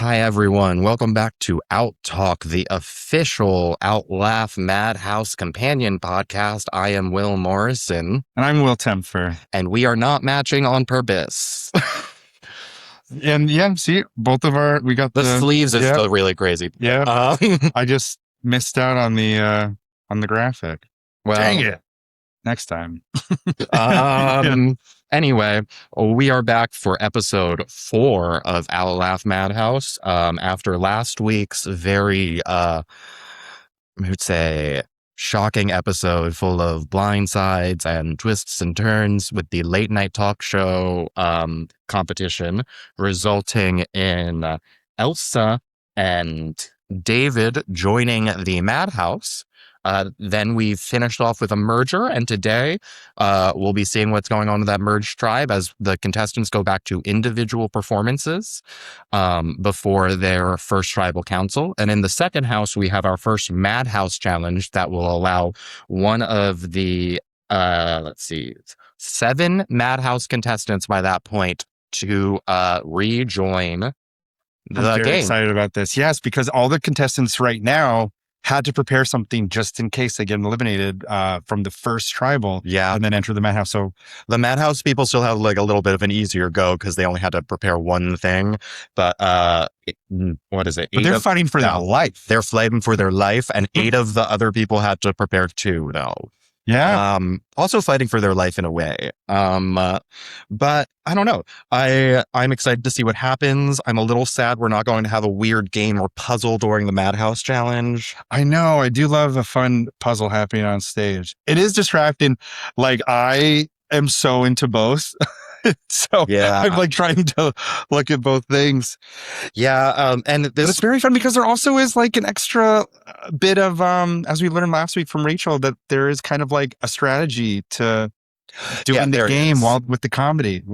Hi, everyone. Welcome back to OutTalk, the official Outlaugh Madhouse companion podcast. I am Will Morrison. And I'm Will Tempfer. And we are not matching on purpose. And see, we got the sleeves is still really crazy. Yeah. I just missed out on the graphic. Well, dang it. Next time. Anyway, we are back for episode 4 of Outlaugh Madhouse. After last week's very, I would say, shocking episode full of blindsides and twists and turns with the late night talk show competition, resulting in Elsa and David joining the Madhouse. Then we finished off with a merger, and today we'll be seeing what's going on with that merged tribe as the contestants go back to individual performances before their first tribal council. And in the second house, we have our first Madhouse challenge that will allow one of the, 7 Madhouse contestants by that point to rejoin the game. I'm very excited about this. Yes, because all the contestants right now had to prepare something just in case they get eliminated from the first tribal. Yeah. And then enter the Madhouse. So the Madhouse people still have like a little bit of an easier go because they only had to prepare one thing. But what is it? But they're fighting for their life. They're fighting for their life. And 8 of the other people had to prepare 2, though. Yeah. Also fighting for their life in a way. But I don't know. I'm excited to see what happens. I'm a little sad we're not going to have a weird game or puzzle during the Madhouse challenge. I know. I do love a fun puzzle happening on stage. It is distracting. Like, I am so into both. So yeah. I'm like trying to look at both things. Yeah. And but it's very fun because there also is like an extra bit of, as we learned last week from Rachel, that there is kind of like a strategy to doing the game while with the comedy.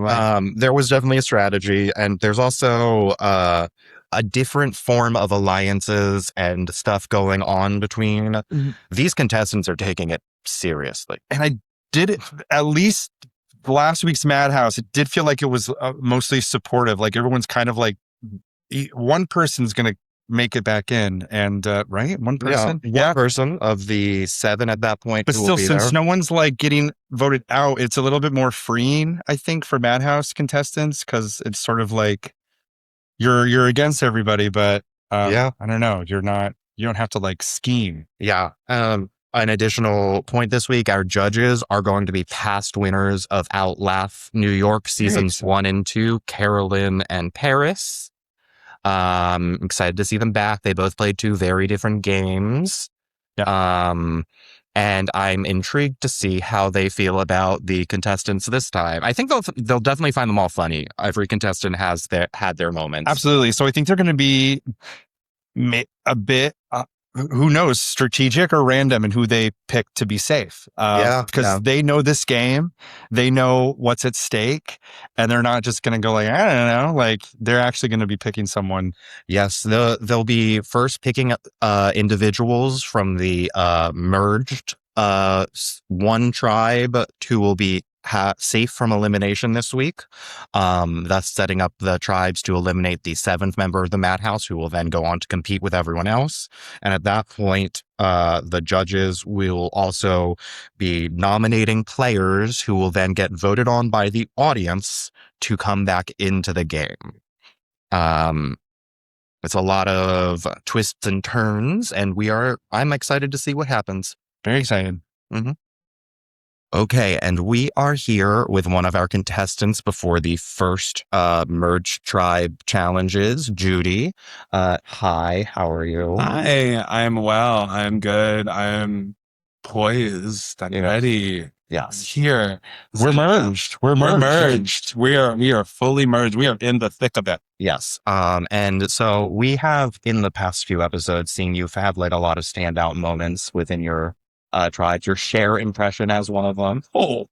There was definitely a strategy, and there's also a different form of alliances and stuff going on between these contestants are taking it seriously. And I did it at least last week's Madhouse. It did feel like it was mostly supportive. Like everyone's kind of like one person's going to make it back in, and right, one person, one person of the 7 at that point. But still, since no one's like getting voted out, it's a little bit more freeing, I think, for Madhouse contestants because it's sort of like you're against everybody, but I don't know, you don't have to like scheme. Yeah. An additional point this week, our judges are going to be past winners of Outlaugh New York seasons 1 and 2, Carolyn and Paris. Excited to see them back. They both played 2 very different games. Yeah. And I'm intrigued to see how they feel about the contestants this time. I think they'll definitely find them all funny. Every contestant has had their moments. Absolutely. So I think they're going to be a bit, who knows, strategic or random in who they pick to be safe. Because they know this game, they know what's at stake, and they're not just going to go like, I don't know, like they're actually going to be picking someone. Yes, they'll be first picking individuals from the merged 1 tribe. 2 will be safe from elimination this week. Thus setting up the tribes to eliminate the 7th member of the Madhouse, who will then go on to compete with everyone else. And at that point, the judges will also be nominating players who will then get voted on by the audience to come back into the game. It's a lot of twists and turns, and I'm excited to see what happens. Very excited. Mm-hmm. Okay, and we are here with one of our contestants before the first merged tribe challenges, Judy. Hi, how are you? Hi, I'm well. I'm good. I'm poised. I'm ready. Yes. Here. We're merged. We're merged. We are fully merged. We are in the thick of it. Yes. And so we have in the past few episodes seen you have like a lot of standout moments within your tried your share impression as one of them. Oh,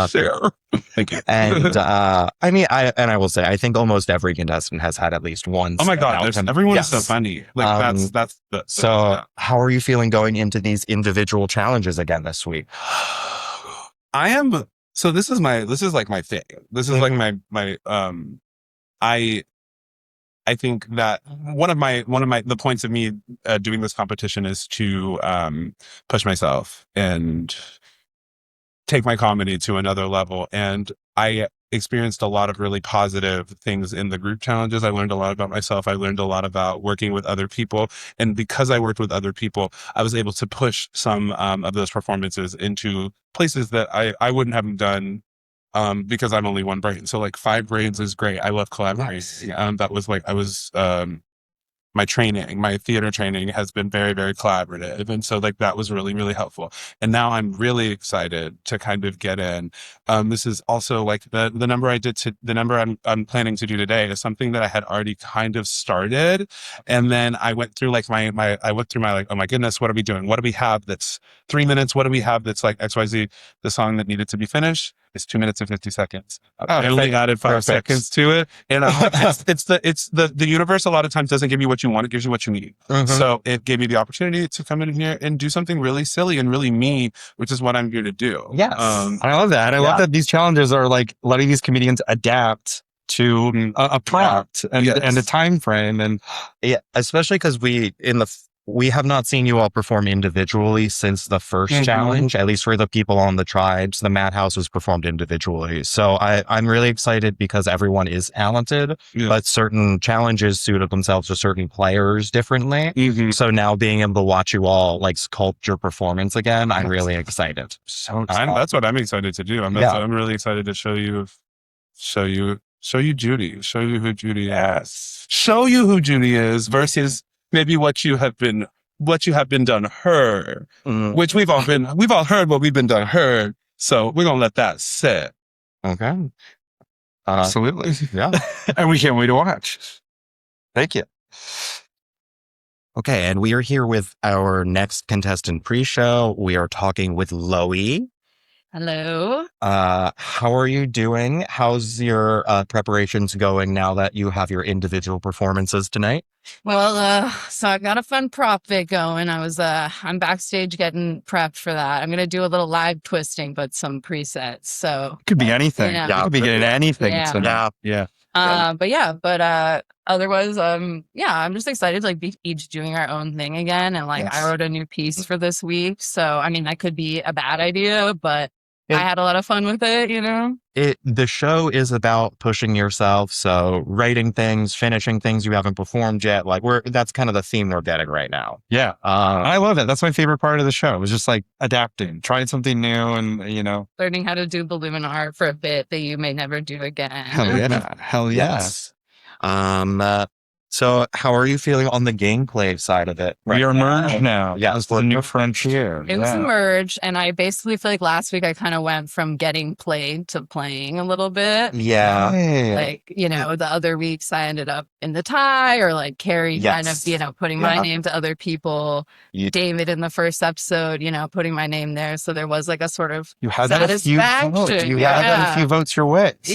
share. Thank you. And I will say, I think almost every contestant has had at least one. Oh my God, everyone is so funny. Like so. How are you feeling going into these individual challenges again this week? I am. So this is like my thing. This is like my I think that one of the points of me doing this competition is to push myself and take my comedy to another level. And I experienced a lot of really positive things in the group challenges. I learned a lot about myself. I learned a lot about working with other people. And because I worked with other people, I was able to push some of those performances into places that I wouldn't have done because I'm only one brain. So like 5 brains is great. I love collaborating. That was like, my theater training has been very, very collaborative. And so like that was really, really helpful. And now I'm really excited to kind of get in. This is also like the number the number I'm planning to do today is something that I had already kind of started. And then I went through like I went through my like, oh my goodness, what are we doing? What do we have that's 3 minutes? What do we have that's like XYZ? The song that needed to be finished is 2 minutes and 50 seconds. I only added 5 seconds to it. And it's the universe a lot of times doesn't give you what you want. It gives you what you need. So it gave me the opportunity to come in here and do something really silly and really me, which is what I'm here to do. Yes. I love that. I love that these challenges are like letting these comedians adapt to a prompt and a time frame. And especially because we have not seen you all perform individually since the first challenge, at least for the people on the tribes. The Madhouse was performed individually. So I'm really excited because everyone is talented, but certain challenges suited themselves to certain players differently. So now being able to watch you all like sculpt your performance again, I'm really excited. That's what I'm excited to do. I'm really excited to show you Judy, show you who Judy is, show you who Judy is versus maybe what you have been done her, which we've all heard what we've been done her. So we're going to let that sit. Okay. Absolutely. Yeah. And we can't wait to watch. Thank you. Okay. And we are here with our next contestant pre-show. We are talking with Loie. Hello. How are you doing? How's your preparations going now that you have your individual performances tonight? Well, so I got a fun prop bit going. I'm backstage getting prepped for that. I'm going to do a little live twisting, but some presets. So it could be anything. You know. Yeah, could be getting anything. Yeah. Otherwise, I'm just excited to like be each doing our own thing again. And like, I wrote a new piece for this week. So, I mean, that could be a bad idea, but I had a lot of fun with it, you know? The show is about pushing yourself. So writing things, finishing things you haven't performed yet. Like that's kind of the theme we're getting right now. Yeah. I love it. That's my favorite part of the show. It was just like adapting, trying something new and, learning how to do balloon art for a bit that you may never do again. Hell yes. So how are you feeling on the gameplay side of it? We are merged now. Yeah. It's the new frontier. It was a merge. And I basically feel like last week I kind of went from getting played to playing a little bit. Yeah. Like, the other weeks I ended up in the tie or like Carrie kind of, putting my name to other people. David in the first episode, putting my name there. So there was like a sort of satisfaction. You had a few votes your way. So,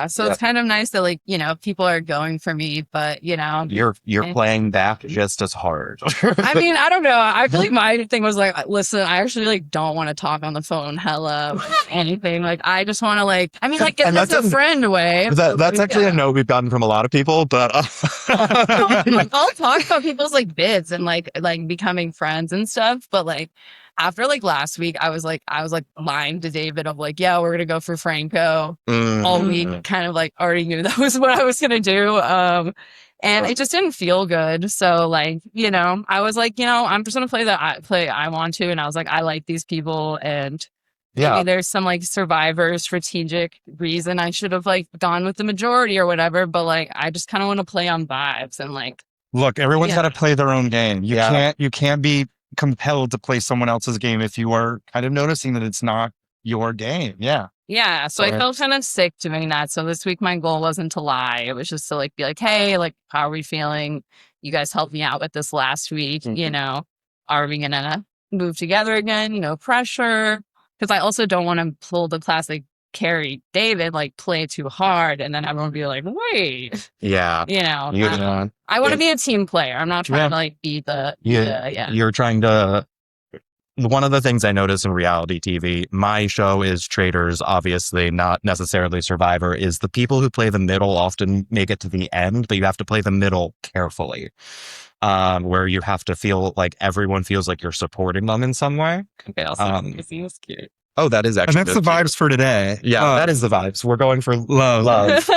so it's kind of nice that like, people are going for me, but you're playing back just as hard. I mean, I don't know. I feel like my thing was like, listen, I actually like don't want to talk on the phone hella anything. Like I just want to get this a friend way. That's actually a no we've gotten from a lot of people, but I'll talk about people's like bids and like becoming friends and stuff. But like after like last week, I was like lying to David of like, yeah, we're gonna go for Franco all week. Kind of like already knew that was what I was gonna do. And it just didn't feel good. So like, I was like, I'm just going to play I want to. And I was like, I like these people. And maybe there's some like survivor strategic reason I should have like gone with the majority or whatever. But like, I just kind of want to play on vibes and like. Look, everyone's got to play their own game. You can't be compelled to play someone else's game if you are kind of noticing that it's not your game. Yeah. Yeah. So I felt kind of sick doing that. So this week, my goal wasn't to lie. It was just to like, be like, hey, like, how are we feeling? You guys helped me out with this last week. Are we going to move together again? Pressure. Cause I also don't want to pull the classic Carrie David, like play too hard. And then everyone be like, wait, yeah, I want to be a team player. I'm not trying to like be the, you're trying to one of the things I notice in reality TV, my show is Traders, obviously, not necessarily Survivor, is the people who play the middle often make it to the end, but you have to play the middle carefully, where you have to feel like everyone feels like you're supporting them in some way. Okay, also, it seems cute. Oh, that is And actually that's the vibes for today. Yeah, that is the vibes. We're going for love.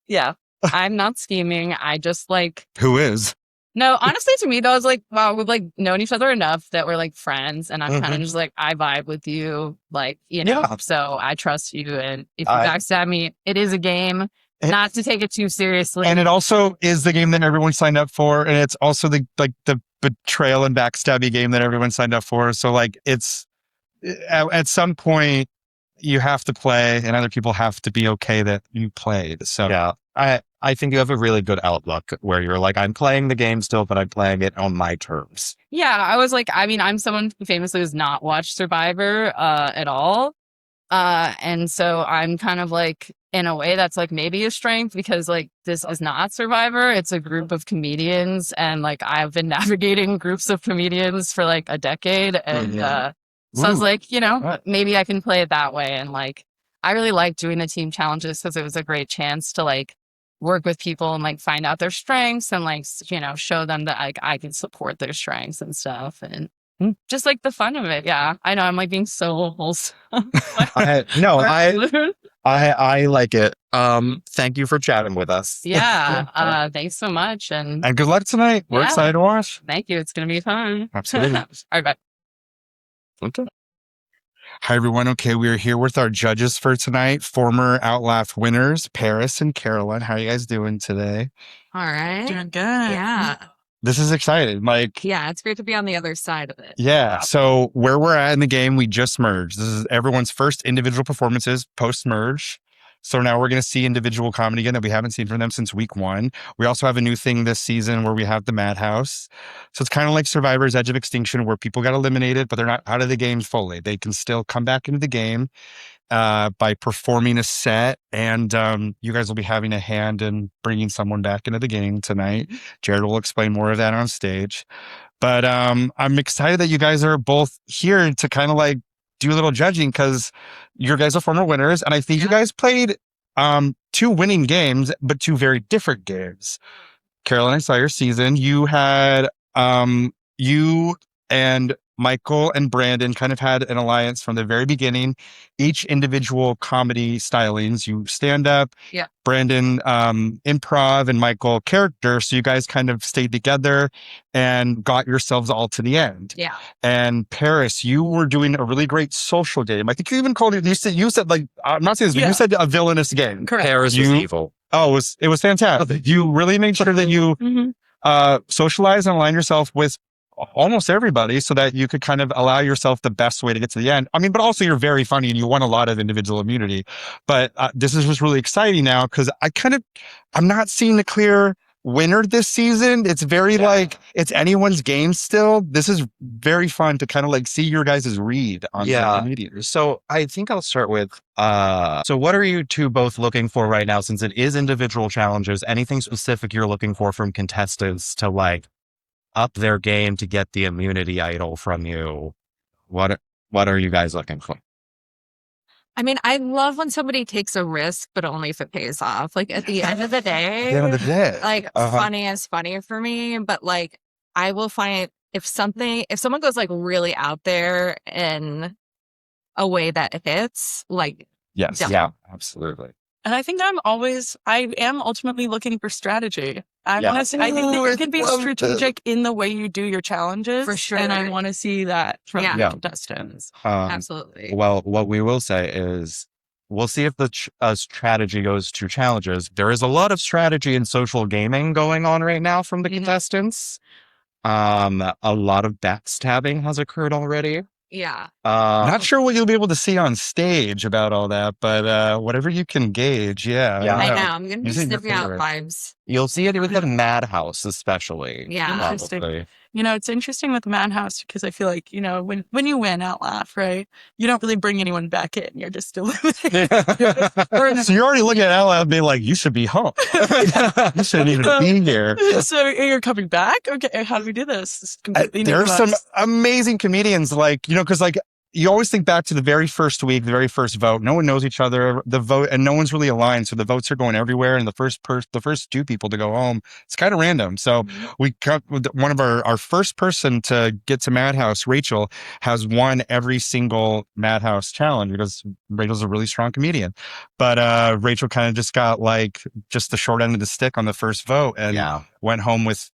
Yeah, I'm not scheming. I just like. Who is? No, honestly, to me, though, I was like, wow, we've like known each other enough that we're like friends, and I'm kind of just like, I vibe with you, like, you know, so I trust you. And if you backstab me, it is a game, not to take it too seriously. And it also is the game that everyone signed up for, and it's also the betrayal and backstabby game that everyone signed up for. So like, it's at some point you have to play, and other people have to be okay that you played. So yeah, I think you have a really good outlook where you're like, I'm playing the game still, but I'm playing it on my terms. Yeah, I was like, I mean, I'm someone who famously has not watched Survivor at all. And so I'm kind of like, in a way that's like maybe a strength because like this is not Survivor. It's a group of comedians. And like I've been navigating groups of comedians for like a decade. And so I was like, you know, maybe I can play it that way. And like, I really like doing the team challenges because it was a great chance to like work with people and like find out their strengths and like, you know, show them that like I can support their strengths and stuff. And just like the fun of it. Yeah. I know I'm like being so wholesome. I like it. Thank you for chatting with us. Yeah. Thanks so much. And good luck tonight. We're excited to watch. Thank you. It's going to be fun. Absolutely. All right. Bye. Okay. Hi, everyone. Okay, we're here with our judges for tonight, former OutLaugh winners, Paris and Carolyn. How are you guys doing today? All right. Doing good. Yeah. This is exciting. Like, yeah, it's great to be on the other side of it. Yeah. So where we're at in the game, we just merged. This is everyone's first individual performances post-merge. So now we're going to see individual comedy again that we haven't seen from them since week 1. We also have a new thing this season where we have the Madhouse. So it's kind of like Survivor's Edge of Extinction where people got eliminated, but they're not out of the game fully. They can still come back into the game by performing a set. And you guys will be having a hand in bringing someone back into the game tonight. Jared will explain more of that on stage. But I'm excited that you guys are both here to kind of like do a little judging because you guys are former winners. And I think you guys played 2 winning games, but 2 very different games. Carolyn, I saw your season. You had you and Michael and Brandon kind of had an alliance from the very beginning, each individual comedy stylings. You stand up, Brandon improv, and Michael character. So you guys kind of stayed together and got yourselves all to the end. Yeah. And Paris, you were doing a really great social game. I think you even called it, you said like, I'm not saying this, but you said a villainous game. Correct. Paris was evil. Oh, it was fantastic. You really made sure that you socialize and align yourself with almost everybody so that you could kind of allow yourself the best way to get to the end. I mean, but also you're very funny and you won a lot of individual immunity. But this is just really exciting now because I'm not seeing a clear winner this season. It's very like, it's anyone's game still. This is very fun to kind of like see your guys' read on the media. So I think I'll start with, so what are you two both looking for right now since it is individual challenges? Anything specific you're looking for from contestants to like up their game to get the immunity idol from you? What are you guys looking for? I mean, I love when somebody takes a risk, but only if it pays off. Like at the end of the day, like funny is funny for me, but like I will find if someone goes like really out there in a way that hits, like yes, yeah, absolutely. And I think I am ultimately looking for strategy. I think that you can be strategic in the way you do your challenges. For sure. And I want to see that from the contestants. Absolutely. Well, what we will say is we'll see if the strategy goes to challenges. There is a lot of strategy in social gaming going on right now from the contestants. A lot of backstabbing has occurred already. Yeah. Not sure what you'll be able to see on stage about all that, but whatever you can gauge, I know. I'm going to be sniffing out vibes. You'll see it with the Madhouse, especially. Yeah. Interesting. It's interesting with Madhouse because I feel like, when you win Out Laugh, right, you don't really bring anyone back in. You're just eliminating. So you're already looking at Out Loud and being like, you should be home. You shouldn't even be here. So you're coming back? Okay, how do we do this? It's completely There's some amazing comedians because you always think back to the very first week, the very first vote. No one knows each other. The vote, and no one's really aligned. So the votes are going everywhere. And the first two people to go home, it's kind of random. So we got one of our first person to get to Madhouse, Rachel, has won every single Madhouse challenge because Rachel's a really strong comedian. But Rachel kind of just got just the short end of the stick on the first vote and went home with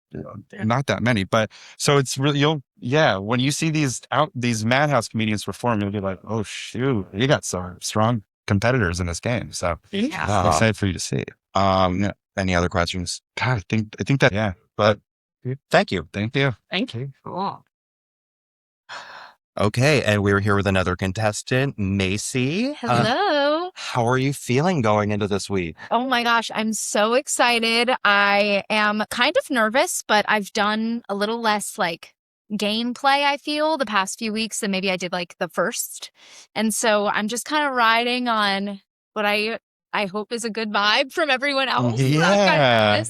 not that many. But so it's really, when you see these Madhouse comedians perform, you'll be like, oh shoot, you got some strong competitors in this game. So I'm excited for you to see. Any other questions? God, I think that, but thank you. Thank you. Cool. Okay, and we're here with another contestant, Macy. Hello. How are you feeling going into this week? Oh my gosh, I'm so excited. I am kind of nervous, but I've done a little less gameplay, I feel, the past few weeks than maybe I did the first. And so I'm just kind of riding on what I hope is a good vibe from everyone else. Yeah.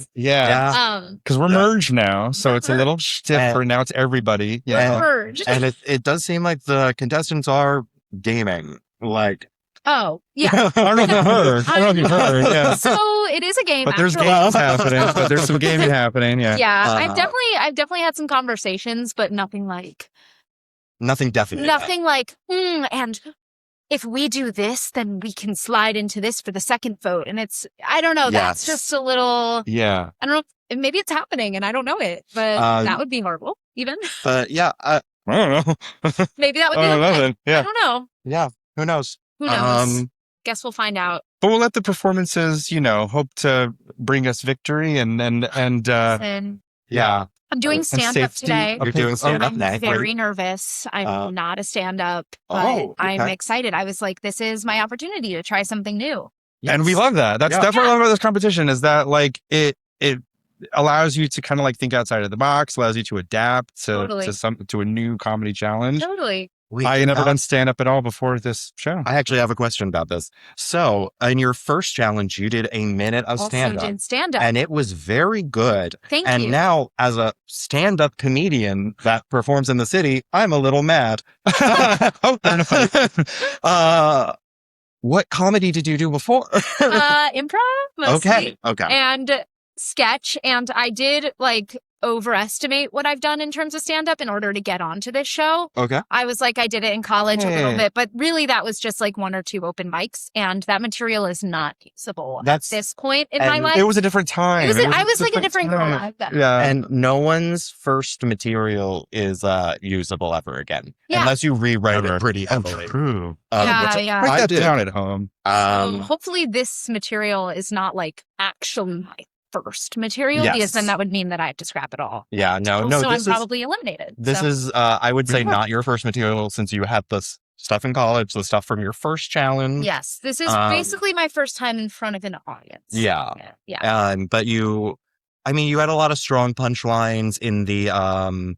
Because we're merged now, so it's a little stiffer. Now it's everybody. We're merged. And it does seem like the contestants are gaming. Oh, yeah. I don't know if you've heard. Yeah. So it is a game. But there's games happening. But there's some gaming happening. Yeah. Yeah. I've definitely had some conversations, but nothing nothing definite. Nothing and if we do this, then we can slide into this for the second vote. And I don't know. That's just a little. Yeah. I don't know. Maybe it's happening and I don't know it, but that would be horrible, even. But yeah. I don't know. Maybe that would be okay. Yeah. I don't know. Yeah. Who knows? Who knows? Guess we'll find out. But we'll let the performances, hope to bring us victory and yeah. I'm doing stand-up today. You're doing stand-up now. I'm very nervous. I'm not a stand-up, but I'm excited. I was like, this is my opportunity to try something new. Yes. And we love that. That's definitely what I love about this competition is that it allows you to kind of think outside of the box, allows you to adapt to a new comedy challenge. Totally. I never done stand-up at all before this show. I actually have a question about this. So in your first challenge, you did a minute of stand-up. Also did stand-up. And it was very good. Thank you. And now, as a stand-up comedian that performs in the city, I'm a little mad. What comedy did you do before? Improv, mostly. Okay. And sketch. And I did overestimate what I've done in terms of stand-up in order to get onto this show. Okay. I was I did it in college a little bit, but really that was just one or two open mics, and that material is not usable at this point in my life. It was a different time. I was a different girl back then. Yeah. And no one's first material is usable ever again. Yeah. Unless you rewrite it pretty heavily. True. Yeah. Write that down at home. Hopefully this material is not actually my first material, because then that would mean that I have to scrap it all. Yeah, no. So I'm probably eliminated. This is, I would say, not your first material since you had this stuff in college, the stuff from your first challenge. Yes, this is basically my first time in front of an audience. Yeah. But you had a lot of strong punchlines in the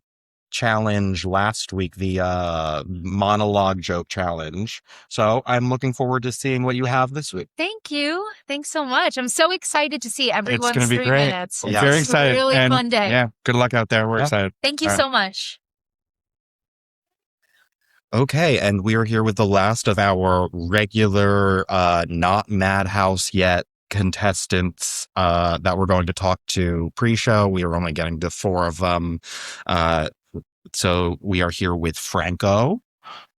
challenge last week, the monologue joke challenge. So I'm looking forward to seeing what you have this week. Thank you. Thanks so much. I'm so excited to see everyone's It's going to be 3 great. minutes. Yeah. Very excited. It's a really fun day. Yeah. Good luck out there. We're excited. Thank you so much. Okay, and we are here with the last of our regular, not Madhouse yet contestants that we're going to talk to pre-show. We are only getting to 4 of them. So we are here with Franco.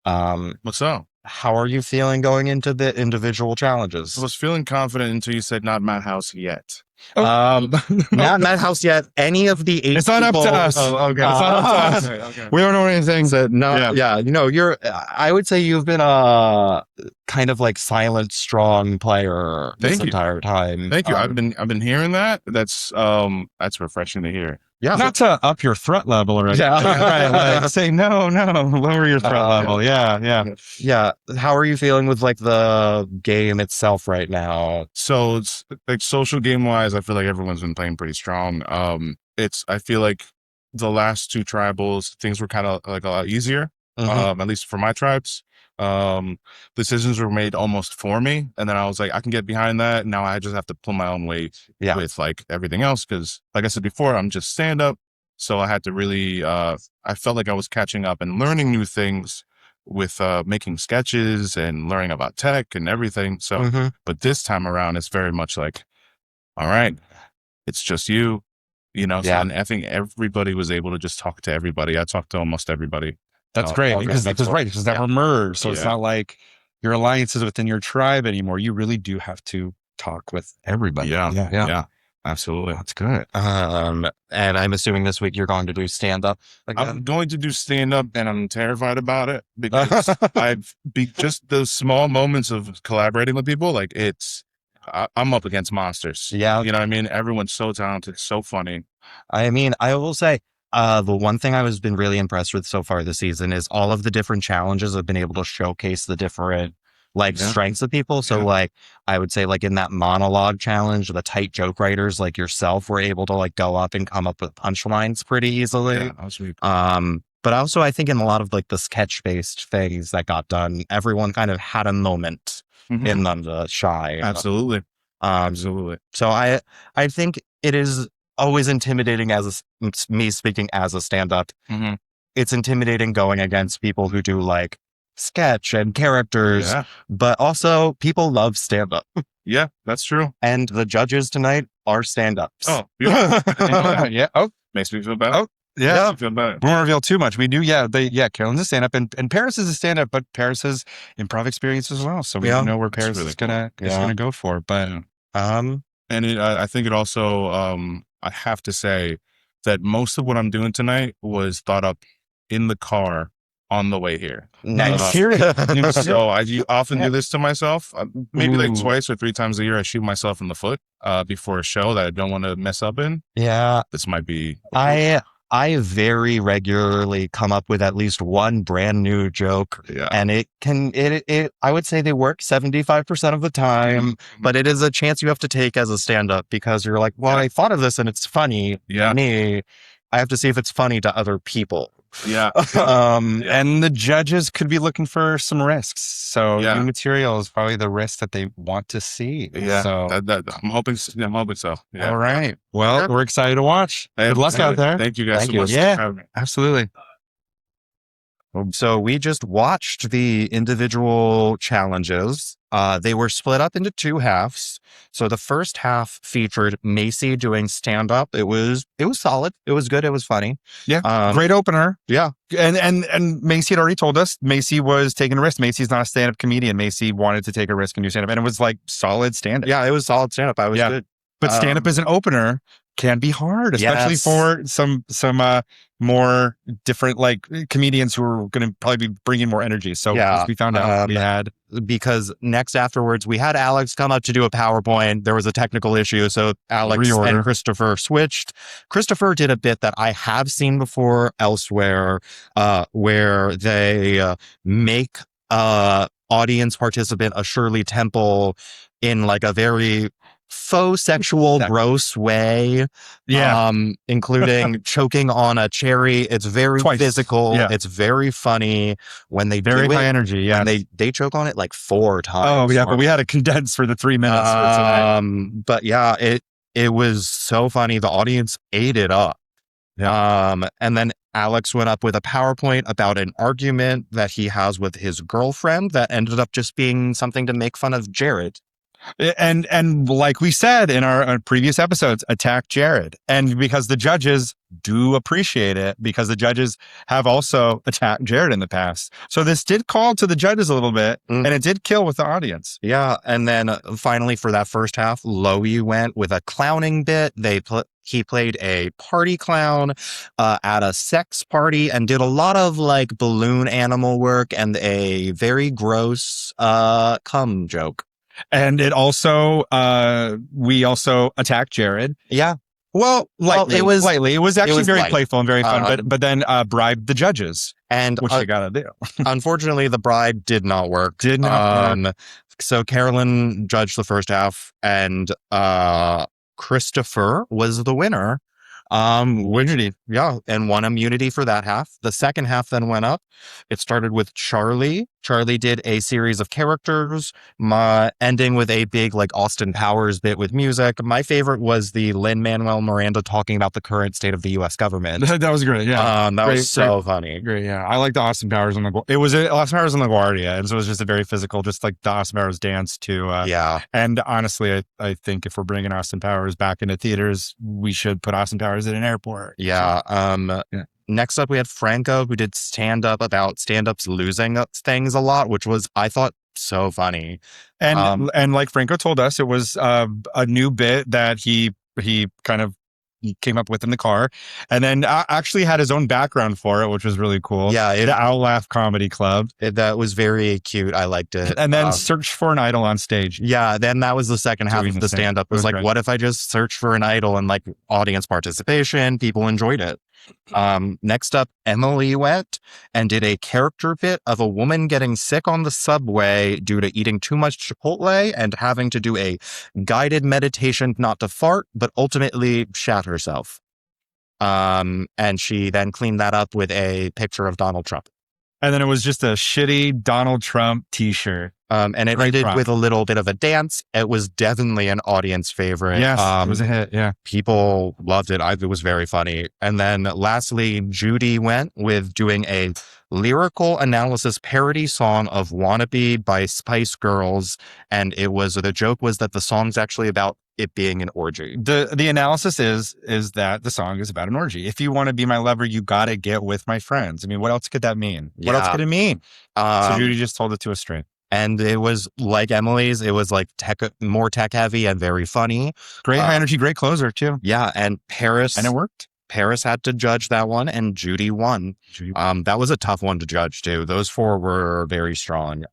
What's up? How are you feeling going into the individual challenges? I was feeling confident until you said not Madhouse yet. Not Madhouse yet. Any of the 8 It's not people, up to us. Oh, okay. It's not up to us. Okay. We don't know anything. So I would say you've been a kind of silent, strong player this entire time. Thank you. I've been hearing that. That's refreshing to hear. Yeah. Not to up your threat level or anything. Yeah. Right. Say no, lower your threat level. Yeah. How are you feeling with the game itself right now? So it's social game wise, I feel like everyone's been playing pretty strong. I feel like the last two tribals, things were kind of like a lot easier, at least for my tribes. Decisions were made almost for me. And then I was like, I can get behind that. Now I just have to pull my own weight with like everything else. Cause like I said before, I'm just stand up. So I had to really, I felt like I was catching up and learning new things with making sketches and learning about tech and everything. So, but this time around, it's very much like, all right, it's just you, so, and I think everybody was able to just talk to everybody. I talked to almost everybody. That's great because that were merged. So it's not like your alliance is within your tribe anymore. You really do have to talk with everybody. Yeah. Absolutely. That's good. And I'm assuming this week you're going to do stand up. I'm going to do stand up, and I'm terrified about it because just those small moments of collaborating with people. Like I'm up against monsters. Yeah. You know what I mean? Everyone's so talented, so funny. I mean, I will say, the one thing I was been really impressed with so far this season is all of the different challenges have been able to showcase the different strengths of people. So like, I would say like in that monologue challenge, the tight joke writers like yourself were able to like go up and come up with punchlines pretty easily. Yeah, that was sweet. But also I think in a lot of like the sketch based things that got done, everyone kind of had a moment in them to shine. Absolutely. Absolutely. So I think it is always intimidating me speaking as a stand-up. It's intimidating going against people who do like sketch and characters, but also people love stand-up. Yeah, that's true. And the judges tonight are stand-ups. Oh, yeah. Yeah. Oh, makes me feel better. Oh, yeah. Makes me feel better. We won't reveal too much. We do. Carolyn's a stand-up and Paris is a stand-up, but Paris has improv experience as well. So we don't know where Paris is gonna go for. But and I think it also I have to say that most of what I'm doing tonight was thought up in the car on the way here. Nice. So I often do this to myself. Maybe like twice or three times a year, I shoot myself in the foot before a show that I don't want to mess up in. Yeah. This might be. I very regularly come up with at least one brand new joke, and I would say they work 75% of the time, but it is a chance you have to take as a stand-up because you're like, well, I thought of this and it's funny to me. I have to see if it's funny to other people. Yeah. And the judges could be looking for some risks. So new material is probably the risk that they want to see. Yeah. So I'm hoping so. Yeah. All right. Well, we're excited to watch. Good luck out there. Thank you guys so much. Yeah, absolutely. So we just watched the individual challenges. They were split up into two halves. So the first half featured Macy doing stand-up. It was solid. It was good. It was funny. Yeah. Great opener. Yeah. And Macy had already told us Macy was taking a risk. Macy's not a stand-up comedian. Macy wanted to take a risk and do stand-up. And it was like solid stand-up. Yeah, it was solid stand-up. I was good. But stand-up as an opener can be hard, especially for some more different like comedians who are going to probably be bringing more energy. So as we found out, because next afterwards we had Alex come up to do a PowerPoint. There was a technical issue, so Alex and Christopher switched. Christopher did a bit that I have seen before elsewhere, where they make audience participant a Shirley Temple in like a very faux sexual, gross way. Yeah. Including choking on a cherry. It's very physical. Yeah. It's very funny when they very high energy. Yeah. And they choke on it like 4 times. Oh yeah. But we had to condense for the 3 minutes. But yeah, it was so funny. The audience ate it up. Yeah. And then Alex went up with a PowerPoint about an argument that he has with his girlfriend that ended up just being something to make fun of Jared. And like we said in our previous episodes, attack Jared. And because the judges do appreciate it, because the judges have also attacked Jared in the past. So this did call to the judges a little bit, and it did kill with the audience. Yeah. And then finally for that first half, Loey went with a clowning bit. He played a party clown at a sex party and did a lot of like balloon animal work and a very gross cum joke. And it also, we also attacked Jared. Yeah. Well, lightly. It was actually very playful and very fun, but then bribed the judges. And which they gotta do. Unfortunately, the bribe did not work. So Carolyn judged the first half, and Christopher was the winner. Immunity. Yeah, and won immunity for that half. The second half then went up. It started with Charlie. Charlie did a series of characters, ending with a big like Austin Powers bit with music. My favorite was the Lin-Manuel Miranda talking about the current state of the U.S. government. That was great. Yeah, that was so funny. Great. Yeah, I like the Austin Powers on the. It was Austin Powers on the Guardia, and so it was just a very physical, just like the Austin Powers dance to. Yeah, and honestly, I think if we're bringing Austin Powers back into theaters, we should put Austin Powers at an airport. Yeah. Next up, we had Franco, who did stand-up about stand-ups losing things a lot, which was, I thought, so funny. And like Franco told us, it was a new bit that he kind of came up with in the car, and then actually had his own background for it, which was really cool. Yeah, the Owl Laugh Comedy Club. That was very cute. I liked it. And then search for an idol on stage. Yeah, then that was the second half of the stand-up. It was like, great. What if I just search for an idol and like audience participation? People enjoyed it. Next up, Emily went and did a character bit of a woman getting sick on the subway due to eating too much Chipotle and having to do a guided meditation not to fart, but ultimately shat herself. And she then cleaned that up with a picture of Donald Trump. And then it was just a shitty Donald Trump t-shirt. And it ended with a little bit of a dance. It was definitely an audience favorite. Yes, it was a hit, yeah. People loved it. It was very funny. And then lastly, Judy went with doing a lyrical analysis parody song of Wannabe by Spice Girls. And the joke was that the song's actually about it being an orgy. The analysis is that the song is about an orgy. If you want to be my lover, you got to get with my friends. I mean, what else could that mean? Yeah. What else could it mean? So Judy just told it to us straight. And it was like Emily's. It was like more tech heavy and very funny. Great high energy, great closer too. Yeah, and Paris. And it worked. Paris had to judge that one, and Judy won. That was a tough one to judge too. Those four were very strong.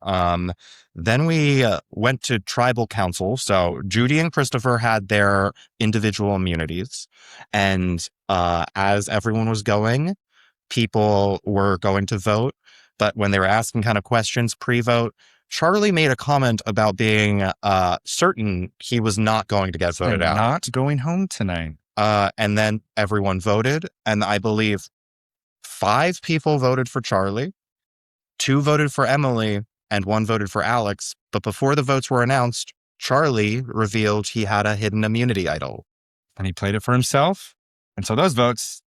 Then we went to tribal council. So Judy and Christopher had their individual immunities, and as everyone was going, people were going to vote. But when they were asking kind of questions pre-vote, Charlie made a comment about being certain he was not going to get voted out. Not going home tonight. And then everyone voted. And I believe 5 people voted for Charlie, 2 voted for Emily, and 1 voted for Alex. But before the votes were announced, Charlie revealed he had a hidden immunity idol. And he played it for himself. And so those votes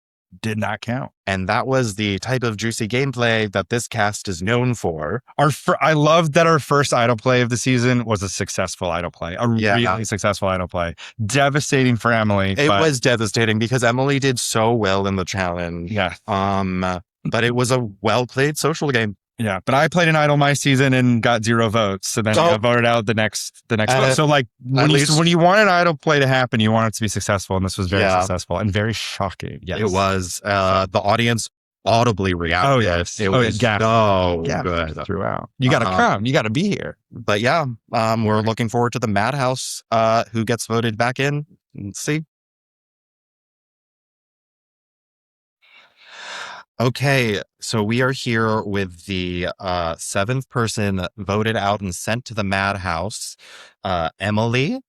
did not count. And that was the type of juicy gameplay that this cast is known for. I love that our first idol play of the season was a successul idol play, really successful idol play. Devastating for Emily. It was devastating because Emily did so well in the challenge. Yeah. But it was a well-played social game. Yeah, but I played an idol my season and got 0 votes. So then I got voted out the next vote. So like when you want an idol play to happen, you want it to be successful. And this was very successful and very shocking. Yes. It was. The audience audibly reacted. Oh, yes. It was so good throughout. You got to come. You got to be here. But yeah, we're looking forward to the Madhouse, who gets voted back in. Let's see. Okay, so we are here with the 7th person voted out and sent to the Madhouse, Emily,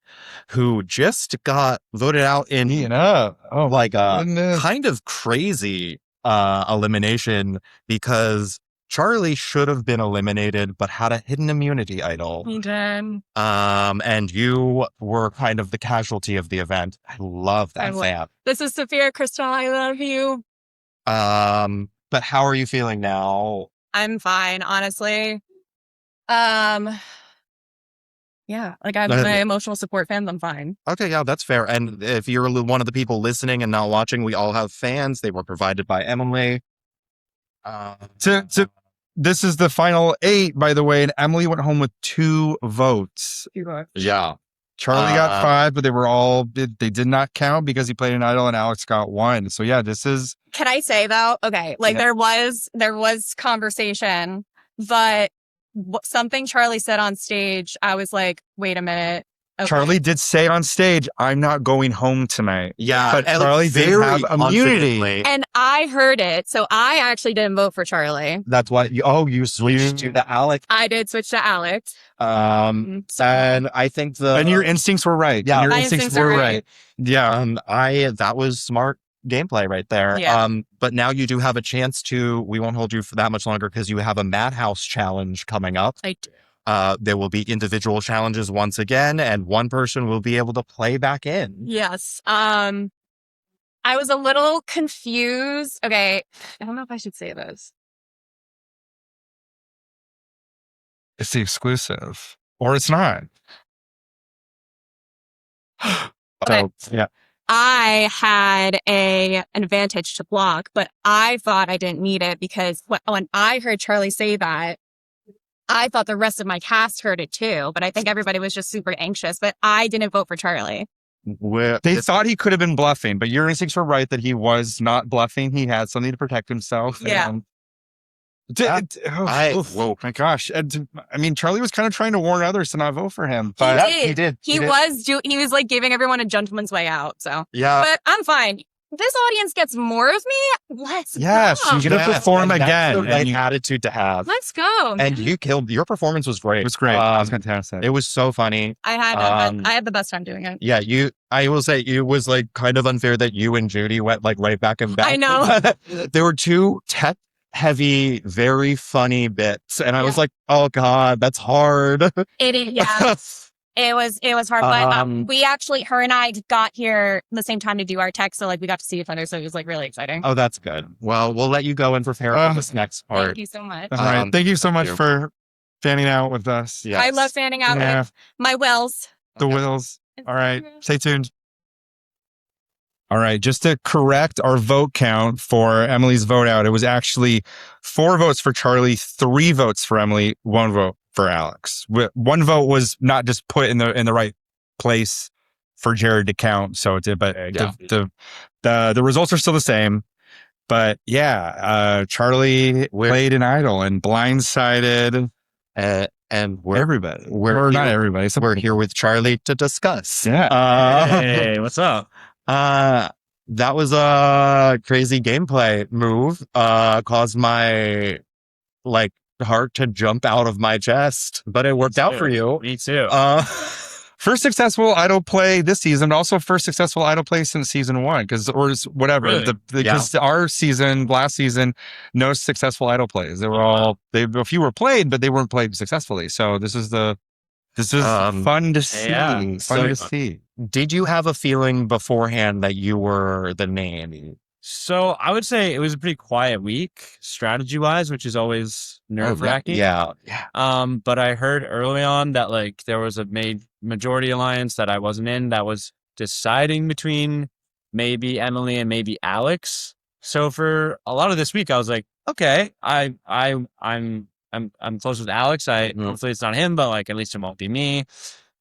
who just got voted out in kind of crazy elimination because Charlie should have been eliminated but had a hidden immunity idol. He did. And you were kind of the casualty of the event. I love that fan. This is Sophia Crystal. I love you. But how are you feeling now? I'm fine, honestly. Yeah, like I'm my emotional support fans. I'm fine. Okay, yeah, that's fair. And if you're one of the people listening and not watching, we all have fans. They were provided by Emily. This is the final 8, by the way, and Emily went home with 2 votes. Yeah. Charlie got 5, but they did not count because he played an idol, and Alex got 1. So yeah, this is. Can I say though? Okay, there was conversation, but something Charlie said on stage, I was like, wait a minute. Okay. Charlie did say on stage, "I'm not going home tonight." Yeah, but Charlie did have immunity, and I heard it, so I actually didn't vote for Charlie. That's why. You switched to the Alex. I did switch to Alex. And I think and your instincts were right. Yeah, your instincts were right. Yeah, that was smart. gameplay right there. Yeah. But now you do have a chance to, we won't hold you for that much longer because you have a Madhouse challenge coming up. I do. There will be individual challenges once again, and one person will be able to play back in. Yes. I was a little confused. Okay. I don't know if I should say this. It's the exclusive, or it's not. Okay. So, yeah. I had an advantage to block, but I thought I didn't need it because when I heard Charlie say that, I thought the rest of my cast heard it too. But I think everybody was just super anxious. But I didn't vote for Charlie. They thought he could have been bluffing, but your instincts were right that he was not bluffing. He had something to protect himself. Yeah. Whoa, my gosh. I mean, Charlie was kind of trying to warn others to not vote for him. But He did. He was like giving everyone a gentleman's way out. So, Yeah. but I'm fine. This audience gets more of me. Let's yes, go. you're going to perform and again. That's the right attitude to have. Let's go. And you killed, your performance was great. It was great. It was fantastic. It was so funny. I had the best time doing it. Yeah, I will say it was like kind of unfair that you and Judy went like right back and back. I know. There were two tech heavy, very funny bits. And I was like, oh God, that's hard. It is, yeah. It was hard, but we actually, her and I got here the same time to do our tech, so like we got to see each other, so it was like really exciting. Oh, that's good. Well, we'll let you go and prepare for this next part. Thank you so much. All right. Thank you so much for fanning out with us. Yes. I love fanning out with my Wills. The Wills. All right. Stay tuned. All right. Just to correct our vote count for Emily's vote out, it was actually 4 votes for Charlie, 3 votes for Emily, 1 vote for Alex. 1 vote was not just put in the right place for Jared to count, so it did. But the results are still the same. But yeah, Charlie played an idol and blindsided, and everybody. We're not everybody. We're here with Charlie to discuss. Yeah. Hey, what's up? That was a crazy gameplay move. Caused my heart to jump out of my chest, but it worked out for you. Me too. First successful idol play this season, also first successful idol play since season 1, because Really? Because our season, last season, no successful idol plays. They were a few were played, but they weren't played successfully. So this is fun to see. Yeah. Fun to see. Did you have a feeling beforehand that you were the name? So I would say it was a pretty quiet week, strategy wise, which is always nerve wracking. Yeah. But I heard early on that there was a majority alliance that I wasn't in that was deciding between maybe Emily and maybe Alex. So for a lot of this week, I was like, okay, I'm close with Alex. Hopefully it's not him, but at least it won't be me.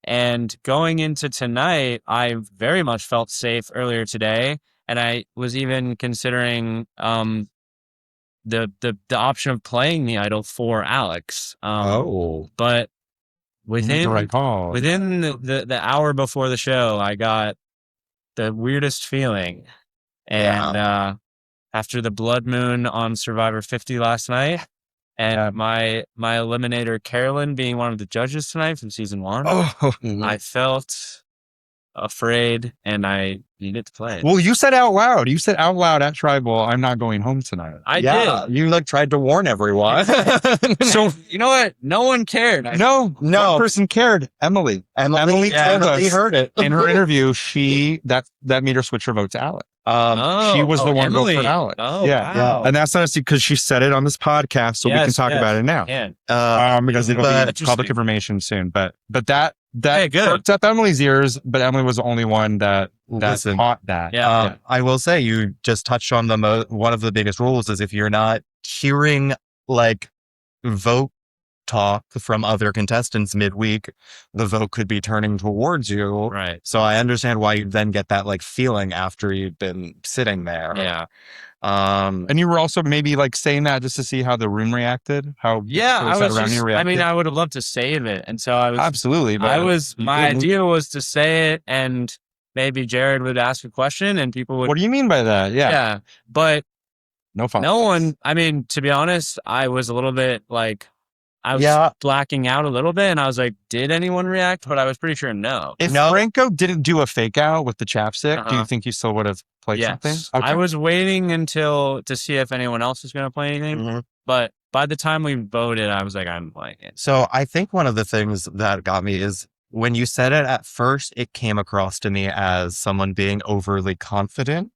And going into tonight, I very much felt safe earlier today. And I was even considering the option of playing the idol for Alex. But within the hour before the show, I got the weirdest feeling. And after the blood moon on Survivor 50 last night, and my eliminator Carolyn being one of the judges tonight from season 1, I felt afraid and I needed to play it. Well, you said out loud at Tribal, I'm not going home tonight. I did. You tried to warn everyone. So you know what? No one cared. No. One person cared. Emily told us heard it in her interview. That made her switch her vote to Alex. She was the one vote for Alex. Wow. And that's not because she said it on this podcast, so we can talk about it now. Because it'll be public information soon. But that perked up Emily's ears. But Emily was the only one that caught that. I will say you just touched on one of the biggest rules is if you're not hearing vote talk from other contestants midweek, the vote could be turning towards you. Right. So I understand why you then get that feeling after you've been sitting there. Yeah. And you were also maybe saying that just to see how the room reacted. I would have loved to save it. And so I was absolutely, but my idea was to say it and maybe Jared would ask a question and people would. What do you mean by that? Yeah. But no one, to be honest, I was a little bit I was blacking out a little bit, and I was like, did anyone react? But I was pretty sure no. If Franco didn't do a fake out with the chapstick, do you think you still would have played something? Okay. I was waiting to see if anyone else was going to play anything. But by the time we voted, I was like, I'm playing it. So I think one of the things that got me is when you said it at first, it came across to me as someone being overly confident.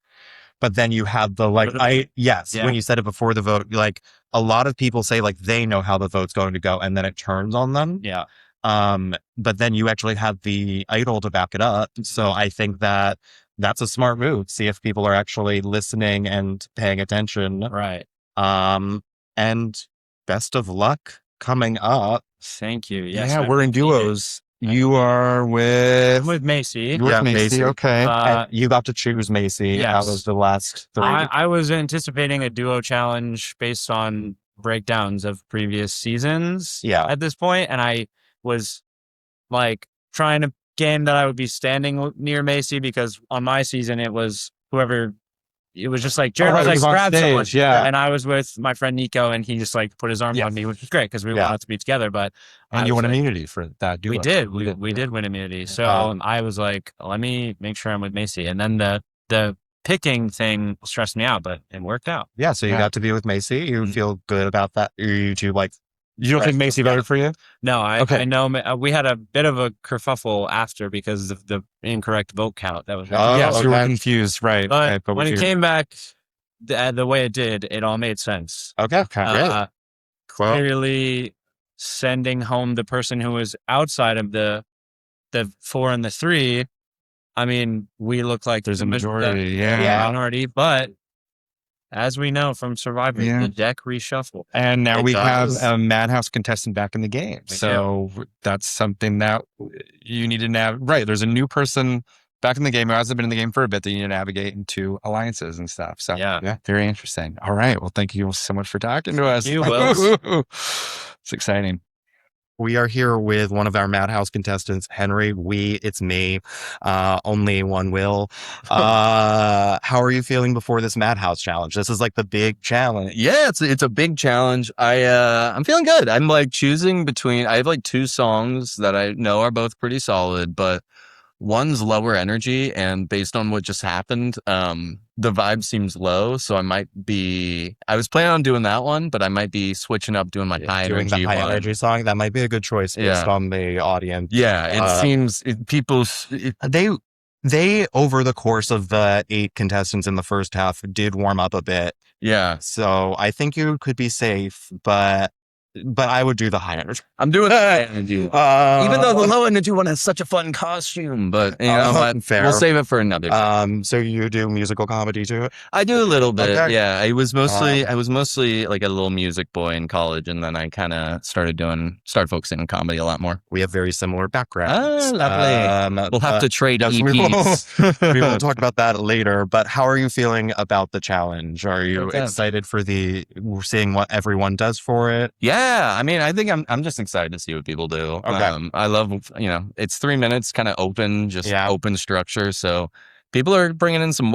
But then you have the when you said it before the vote, like a lot of people say like they know how the vote's going to go and then it turns on them. Yeah. But then you actually have the idol to back it up. So I think that that's a smart move. See if people are actually listening and paying attention. Right. And best of luck coming up. Thank you. Yes, yeah, we're in duos. You are with... I'm with Macy. You're with Macy. Okay. And you got to choose Macy out of the last 3. I was anticipating a duo challenge based on breakdowns of previous seasons at this point, and I was like trying to game that I would be standing near Macy because on my season it was whoever... It was just like Jared was like grab someone, and I was with my friend Nico, and he just like put his arm on me, which was great because we wanted to be together. But you won immunity for that duo. We did, we did win immunity. So I was like, let me make sure I'm with Macy, and then the picking thing stressed me out, but it worked out. Yeah, so you got to be with Macy. You feel good about that? You two like. You don't think Macy voted for you? No, I know we had a bit of a kerfuffle after because of the incorrect vote count. That was you were confused, right? But when it came back the way it did, it all made sense. Okay, great. Clearly sending home the person who was outside of the 4 and the 3. I mean, we look like there's a majority, minority, but as we know from Survivor, the deck reshuffled. And now we have a Madhouse contestant back in the game. So that's something that you need to navigate. Right. There's a new person back in the game who hasn't been in the game for a bit that you need to navigate into alliances and stuff. So yeah, very interesting. All right. Well, thank you so much for talking to us. You will. It's exciting. We are here with one of our Madhouse contestants, Henry. It's me. Only one will. How are you feeling before this Madhouse challenge? This is like the big challenge. Yeah, it's a big challenge. I'm feeling good. I'm like choosing between, I have like 2 songs that I know are both pretty solid, but one's lower energy, and based on what just happened, the vibe seems low. So I was planning on doing that one, but I might be switching up doing my high energy one. Energy song. That might be a good choice based on the audience. Yeah, they over the course of the 8 contestants in the first half did warm up a bit. Yeah. So I think you could be safe, but I would do the high energy. I'm doing high energy. Even though the low energy one has such a fun costume, but you know what? Fair. We'll save it for another time. So you do musical comedy too? I do a little bit. Okay. Yeah. I was mostly like a little music boy in college, and then I kind of started focusing on comedy a lot more. We have very similar backgrounds. Lovely. We'll have to trade EPs. We will talk about that later, but how are you feeling about the challenge? Are you excited for seeing what everyone does for it? Yeah, I mean, I think I'm just excited to see what people do. Okay. I love, it's 3 minutes, kind of open, open structure. So people are bringing in some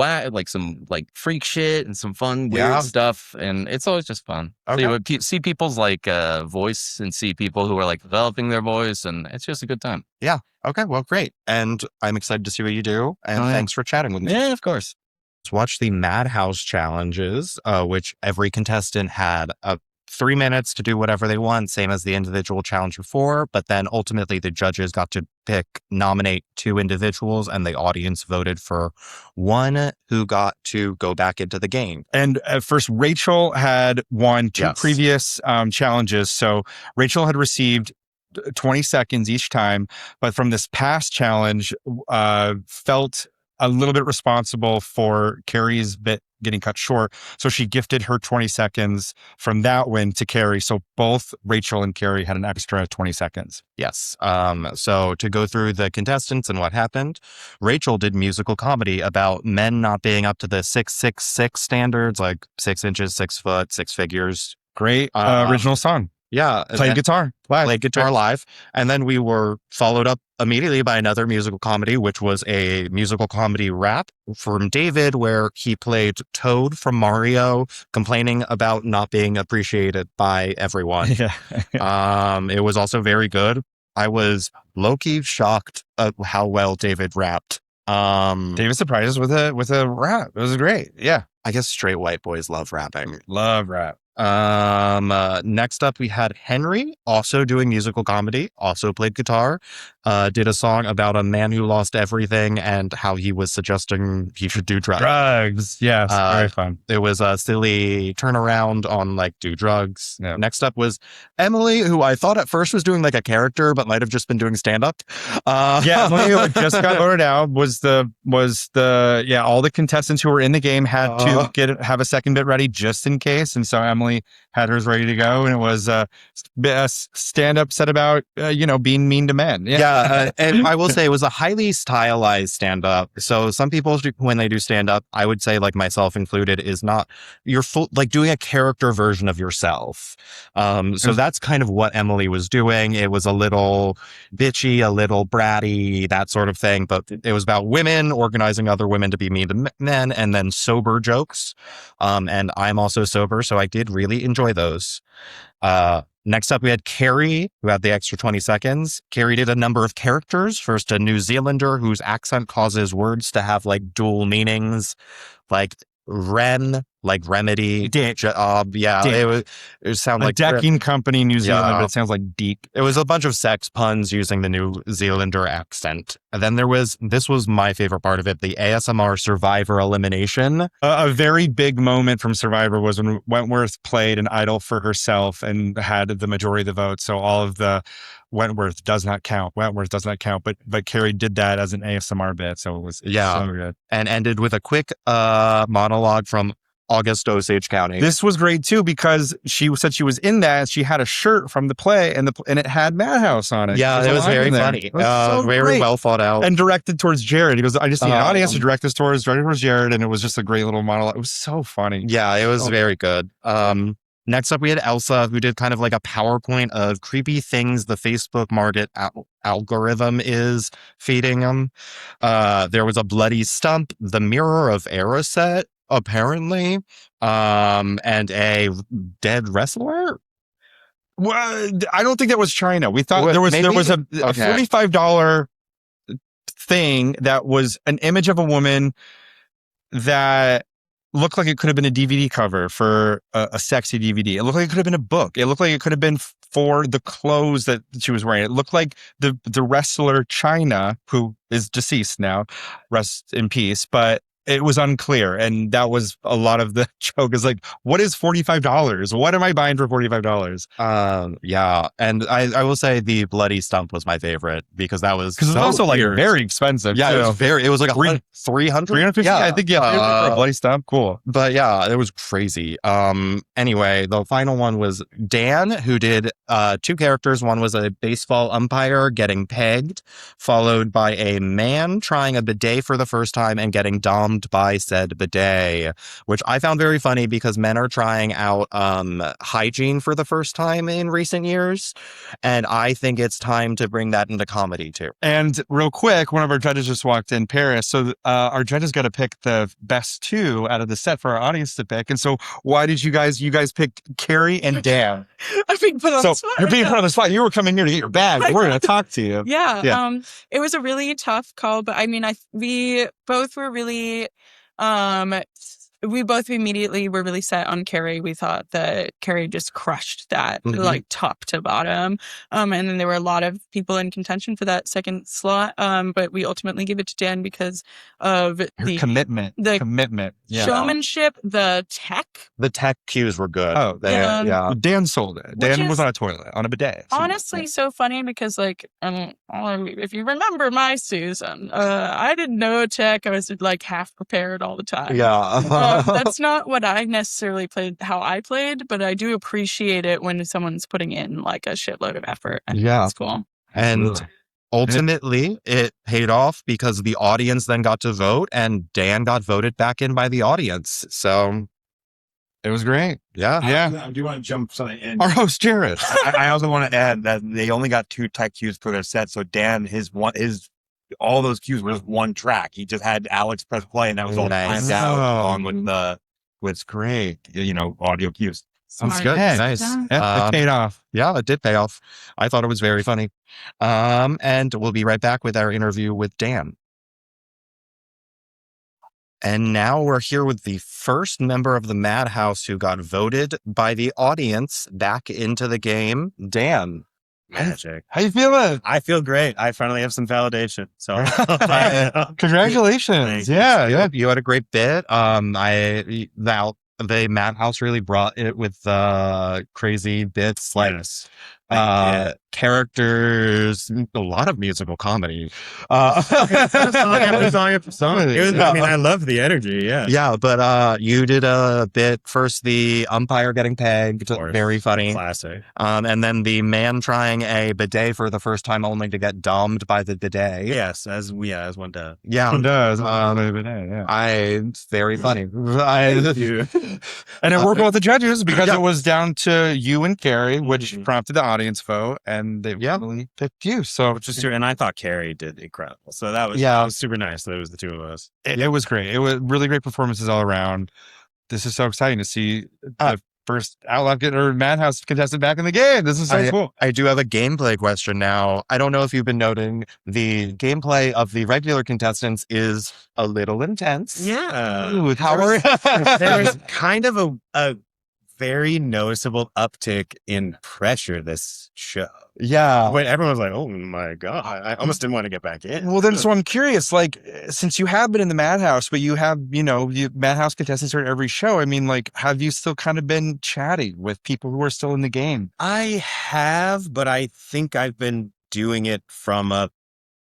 freak shit and some fun, weird stuff. And it's always just fun. Okay. See people's voice and see people who are like developing their voice. And it's just a good time. Yeah. Okay. Well, great. And I'm excited to see what you do. And thanks for chatting with me. Yeah, of course. Let's watch the Madhouse challenges, which every contestant had 3 minutes to do whatever they want, same as the individual challenge before, but then ultimately the judges got to nominate 2 individuals, and the audience voted for one who got to go back into the game. And at first, Rachel had won 2 previous challenges. So Rachel had received 20 seconds each time, but from this past challenge, felt a little bit responsible for Carrie's bit getting cut short. So she gifted her 20 seconds from that win to Carrie. So both Rachel and Carrie had an extra 20 seconds. Yes. So to go through the contestants and what happened, Rachel did musical comedy about men not being up to the 6'6" standards, like 6 inches, 6 foot, 6 figures. Great original song. Yeah. Played guitar live. And then we were followed up immediately by another musical comedy, which was a musical comedy rap from David, where he played Toad from Mario, complaining about not being appreciated by everyone. It was also very good. I was low-key shocked at how well David rapped. David surprised us with a rap. It was great. Yeah. I guess straight white boys love rapping. Love rap. Next up we had Henry, also doing musical comedy, also played guitar, did a song about a man who lost everything and how he was suggesting he should do drugs. Yes, very fun. It was a silly turnaround on like do drugs. Yeah. Next up was Emily, who I thought at first was doing like a character, but might have just been doing stand-up. Emily just got voted out. Was the all the contestants who were in the game had to have a second bit ready just in case, and so Emily had hers ready to go, and it was a stand-up set about being mean to men. And I will say it was a highly stylized stand-up. So some people, when they do stand-up, I would say, like myself included, is not you're full like doing a character version of yourself. So that's kind of what Emily was doing. It was a little bitchy, a little bratty, that sort of thing, but it was about women organizing other women to be mean to men, and then sober jokes. And I'm also sober, so I did really enjoy those. Next up, we had Carrie, who had the extra 20 seconds. Carrie did a number of characters. First, a New Zealander whose accent causes words to have like dual meanings, like Ren, like remedy, job. It sounded like decking company, New Zealand, but it sounds like deep. It was a bunch of sex puns using the New Zealander accent. And then this was my favorite part of it, the ASMR Survivor elimination. A very big moment from Survivor was when Wentworth played an idol for herself and had the majority of the votes. So all of the Wentworth does not count, but Carrie did that as an ASMR bit. So it was so good. And ended with a quick monologue from August Osage County. This was great too, because she said she was in that. She had a shirt from the play, and it had Madhouse on it. Yeah, it was very funny. It was very well thought out and directed towards Jared. He goes, "I just need an audience to direct this towards Jared," and it was just a great little monologue. It was so funny. Yeah, it was very good. Next up, we had Elsa, who did kind of like a PowerPoint of creepy things the Facebook market algorithm is feeding them. There was a bloody stump, the mirror of Aeroset, apparently, and a dead wrestler. Well, I don't think that was China. We thought there was a $45 thing that was an image of a woman that looked like it could have been a DVD cover for a sexy DVD. It looked like it could have been a book. It looked like it could have been for the clothes that she was wearing. It looked like the wrestler China, who is deceased now, rest in peace, but it was unclear. And that was a lot of the joke, is like, what is $45? What am I buying for $45? Yeah. And I will say the bloody stump was my favorite, because that was so also weird. Like very expensive. Yeah, it was like $300. 350. Yeah, I think, for a bloody stump. Cool. But yeah, it was crazy. Anyway, the final one was Dan, who did two characters. One was a baseball umpire getting pegged, followed by a man trying a bidet for the first time and getting domed by said bidet, which I found very funny, because men are trying out hygiene for the first time in recent years, and I think it's time to bring that into comedy too. And real quick, one of our judges just walked in, Paris, so our judges got to pick the best two out of the set for our audience to pick. And so why did you guys pick Carrie and Dan? I'm being put on the spot. You're being put on the spot. You were coming here to get your bag. We're going to talk to you. Yeah. It was a really tough call, but I mean, we both were really, we both immediately were really set on Carrie. We thought that Carrie just crushed that, like top to bottom. And then there were a lot of people in contention for that second slot. But we ultimately gave it to Dan because of the commitment, showmanship, the tech. The tech cues were good. Oh, yeah. Dan sold it. Dan was on a toilet, on a bidet. Honestly, so funny, because like, if you remember my Susan, I did no tech. I was like half prepared all the time. Yeah. That's not what I necessarily played, how I played, but I do appreciate it when someone's putting in like a shitload of effort. Yeah. It's cool. And ultimately, it paid off, because the audience then got to vote, and Dan got voted back in by the audience. So It was great. Yeah. Yeah. I do want to jump something in. Our host, Jared. I also want to add that they only got 2 tech cues per their set. So Dan, all those cues were just one track. He just had Alex press play, and that was all timed out along with great, audio cues. Sounds good. Nice. Yeah, it paid off. Yeah, it did pay off. I thought it was very funny. And we'll be right back with our interview with Dan. And now we're here with the first member of the Madhouse who got voted by the audience back into the game, Dan. Magic. How you feeling? I feel great. I finally have some validation. So congratulations. Yeah. You had a great bit. The Madhouse really brought it with crazy bits like characters, a lot of musical comedy. I love the energy. Yeah. Yeah, but you did a bit first, the umpire getting pegged, very funny. Classic. And then the man trying a bidet for the first time only to get domed by the bidet. Yes, as one does. Yeah. One does. It's very funny. And it worked well with the judges because it was down to you and Carrie, which prompted the audience vote, and they really picked you. So and I thought Carrie did incredible. So that was super nice that it was the two of us. It was great. It was really great performances all around. This is so exciting to see the first Madhouse contestant back in the game. This is so cool. I do have a gameplay question now. I don't know if you've been noting the gameplay of the regular contestants is a little intense. Yeah. Ooh, there's kind of a very noticeable uptick in pressure this show. Yeah. When everyone was like, oh my God, I almost didn't want to get back in. Well, then, so I'm curious, like, since you have been in the Madhouse, but you have, Madhouse contestants are at every show. I mean, like, have you still kind of been chatty with people who are still in the game? I have, but I think I've been doing it from a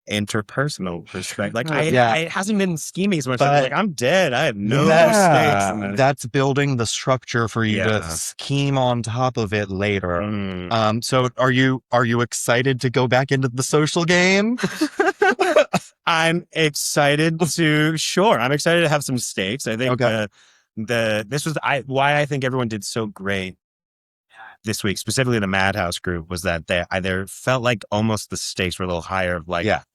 interpersonal perspective. Like, it hasn't been scheming so much. I'm dead. I have no stakes. That's building the structure for you to scheme on top of it later. So are you excited to go back into the social game? I'm excited I'm excited to have some stakes. I think this was why I think everyone did so great this week, specifically the Madhouse group, was that they felt like almost the stakes were a little higher.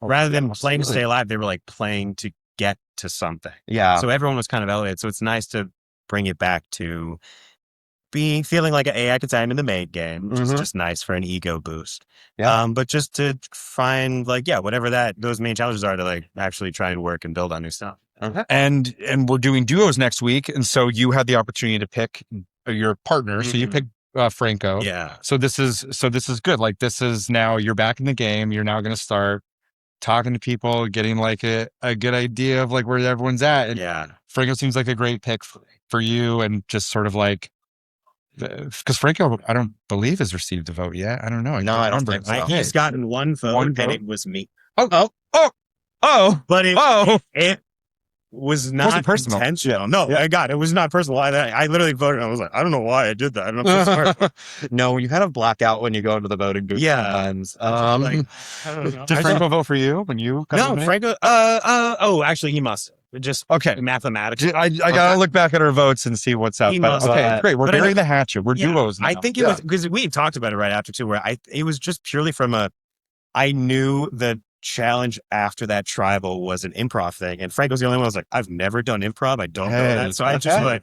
Rather than playing to stay alive, they were like playing to get to something. Yeah. So everyone was kind of elevated. So it's nice to bring it back to feeling like I could say I'm in the maid game, which is just nice for an ego boost. Yeah. But just to find whatever those main challenges are to actually try and work and build on new stuff. Okay. And we're doing duos next week, and so you had the opportunity to pick your partner. So you picked Franco. Yeah. So this is good. Like, this is now you're back in the game. You're now going to start talking to people, getting like a good idea of like where everyone's at. And Franco seems like a great pick for you, and just sort of like, because Franco, I don't believe has received a vote yet. I don't know. I don't think so. He's gotten one vote, and it was me. But it was not personal. Intentional. No, it was not personal. I literally voted. And I was like, I don't know why I did that. I don't know if it's smart. No, you kind of black out when you go into the voting booth. Sometimes. I don't know. Did Franco vote for you when you? Franco. Actually, he must. Just mathematics. I gotta look back at our votes and see what's up. But, great. We're burying the hatchet. We're duos now. I think it was because we talked about it right after too. Where it was just purely from I knew the challenge after that tribal was an improv thing, and Franco's the only one who was like, I've never done improv. I don't know that. So I just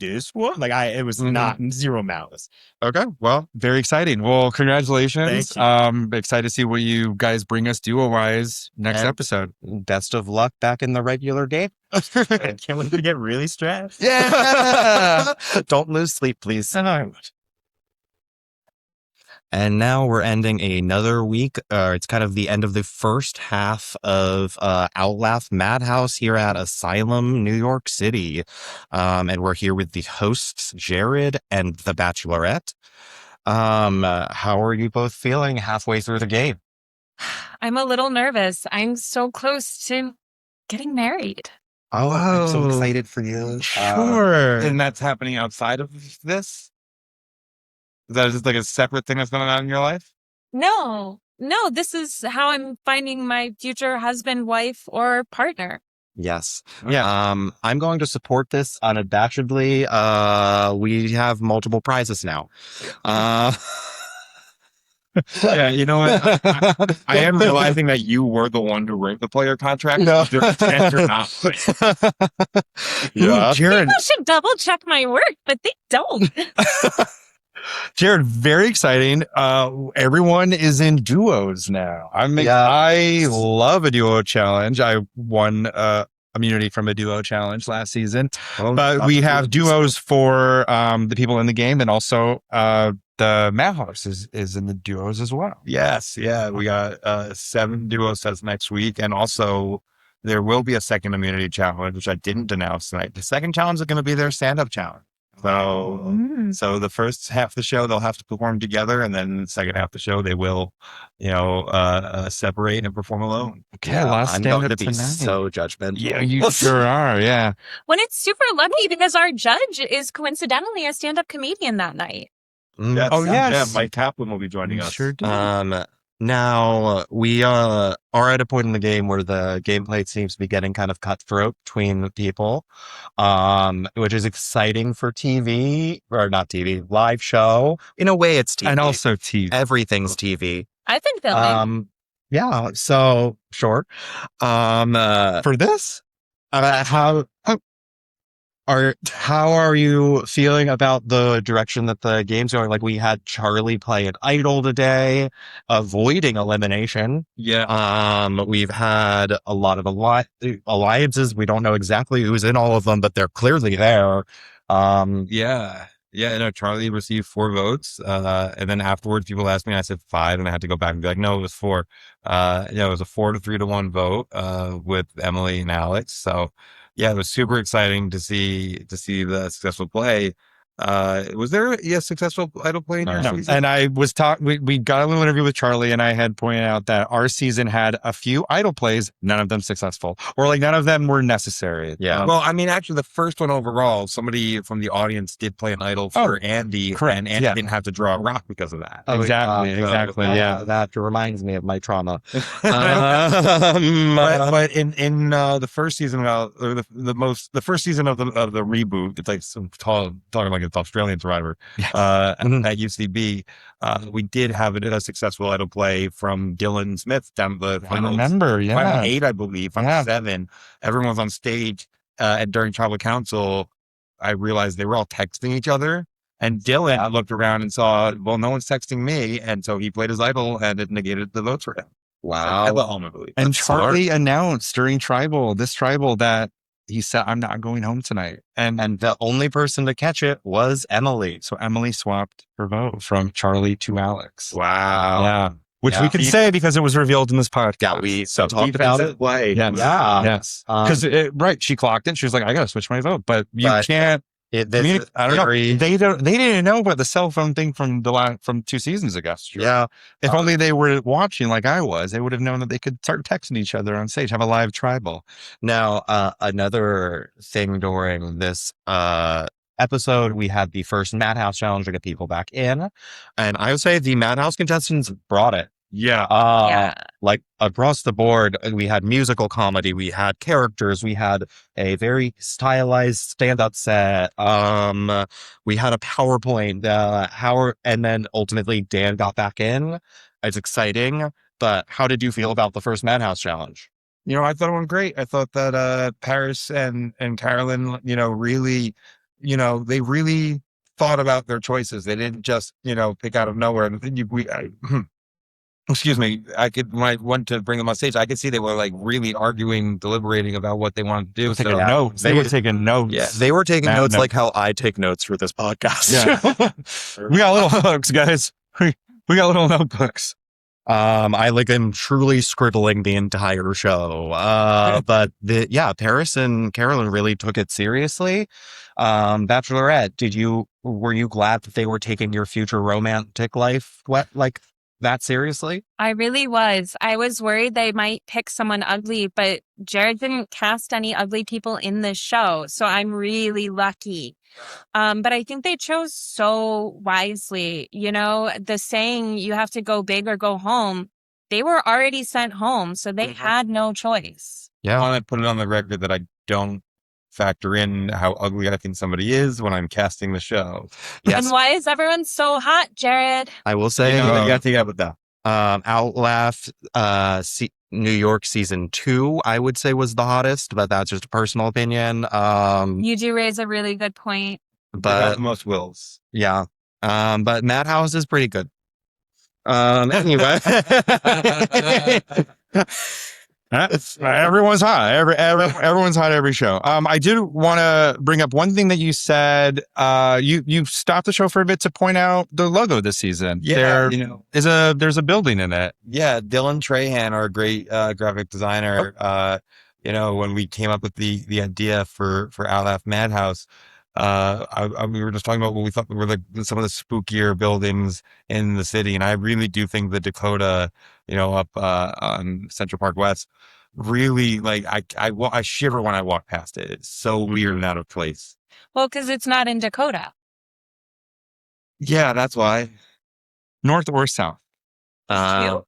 this one? It was not zero malice. Okay. Well, very exciting. Well, congratulations. Excited to see what you guys bring us duo-wise next episode. Best of luck back in the regular game. Can't wait to get really stressed. Yeah. Don't lose sleep, please. And now we're ending another week. It's kind of the end of the first half of Outlaugh Madhouse here at Asylum, New York City. And we're here with the hosts, Jared and the Bachelorette. How are you both feeling halfway through the game? I'm a little nervous. I'm so close to getting married. Oh, I'm so excited for you. Sure. And that's happening outside of this? Is that just like a separate thing that's going on in your life? No, this is how I'm finding my future husband, wife, or partner. Yes. Yeah. I'm going to support this unabashedly. We have multiple prizes now. Yeah, you know what? I am realizing that you were the one to write the player contract. No. You're not. Yeah. Ooh, Jared. People should double check my work, but they don't. Jared, very exciting. Everyone is in duos now. I love a duo challenge. I won immunity from a duo challenge last season, but we have duos for the people in the game, and also the Madhouse is in the duos as well. Yes, yeah, we got 7 duo sets next week, and also there will be a second immunity challenge, which I didn't announce tonight. The second challenge is going to be their stand-up challenge. So the first half of the show they'll have to perform together, and then the second half of the show they will, separate and perform alone. Okay, I'm going to be so judgmental. Yeah, you sure are. Yeah. When it's super lucky because our judge is coincidentally a stand-up comedian that night. Yes. Oh, yes. Yeah, Mike Kaplan will be joining us. Sure do. Now we are at a point in the game where the gameplay seems to be getting kind of cutthroat between the people, which is exciting for TV or not TV, live show. In a way, it's TV, and also TV. Everything's TV. I've been filming. Yeah. So sure. For this, how are you feeling about the direction that the game's going? Like we had Charlie play an idol today, avoiding elimination. Yeah. We've had a lot of alliances. We don't know exactly who's in all of them, but they're clearly there. Yeah, Charlie received 4 votes. And then afterwards people asked me, and I said 5, and I had to go back and be like, no, it was 4. It was a 4 to 3 to 1 vote, with Emily and Alex. So yeah, it was super exciting to see the successful play. Was there a successful idol play in your season? And I was we got a little interview with Charlie, and I had pointed out that our season had a few idol plays, none of them successful, or like none of them were necessary. Yeah. Well, I mean, actually the first one overall, somebody from the audience did play an idol for Andy. Correct. And Andy didn't have to draw a rock because of that. Exactly. Yeah. That reminds me of my trauma. But in the first season, or the first season of the reboot, it's like talking like it's Australian Survivor at UCB. We did have a successful idol play from Dylan Smith down the finals. I remember, yeah. Final 8, I believe, final 7. Everyone was on stage, and during tribal council, I realized they were all texting each other. And Dylan looked around and saw, well, no one's texting me, and so he played his idol, and it negated the votes for him. Wow. I believe. And Charlie announced during this tribal that he said, I'm not going home tonight. And the only person to catch it was Emily. So Emily swapped her vote from Charlie to Alex. Wow. Yeah. Which we can say because it was revealed in this podcast. Yeah, we talked about it. Yes. Yeah. Yes. Because she clocked it. She was like, I got to switch my vote. But you can't. I don't know. They didn't know about the cell phone thing from 2 seasons ago. Yeah. If only they were watching like I was, they would have known that they could start texting each other on stage, have a live tribal. Now, another thing during this episode, we had the first Madhouse challenge to get people back in, and I would say the Madhouse contestants brought it. Yeah. Like across the board, we had musical comedy, we had characters, we had a very stylized stand-up set. We had a PowerPoint, and then ultimately Dan got back in. It's exciting, but how did you feel about the first Madhouse challenge? I thought it went great. I thought that Paris and Carolyn, really, they really thought about their choices. They didn't just, pick out of nowhere. Excuse me. When I went to bring them on stage, I could see they were like really arguing, deliberating about what they wanted to do. They were taking notes. Yeah. They were taking notes like how I take notes for this podcast. Yeah. We got little notebooks, guys. We got little notebooks. I am truly scribbling the entire show. But Paris and Carolyn really took it seriously. Bachelorette, were you glad that they were taking your future romantic life that seriously? I really was. I was worried they might pick someone ugly, but Jared didn't cast any ugly people in this show. So I'm really lucky. But I think they chose so wisely. The saying, you have to go big or go home. They were already sent home, so they had no choice. I want to put it on the record that I don't factor in how ugly I think somebody is when I'm casting the show. Yes. And why is everyone so hot, Jared? I will say, you got to get with that. Outlaugh, New York season 2, I would say was the hottest, but that's just a personal opinion. You do raise a really good point. But the most wills. Yeah. But Madhouse is pretty good. Anyway. Everyone's hot. Everyone's hot every show. I did want to bring up one thing that you said. You stopped the show for a bit to point out the logo this season. Yeah, there's a building in it. Yeah, Dylan Trahan, our great graphic designer. When we came up with the idea for Outlaugh Madhouse, we were just talking about what we thought were like some of the spookier buildings in the city, and I really do think the Dakota, up on Central Park West, really like I shiver when I walk past it. It's so weird and out of place. Well, because it's not in Dakota. Yeah, that's why. North or south. But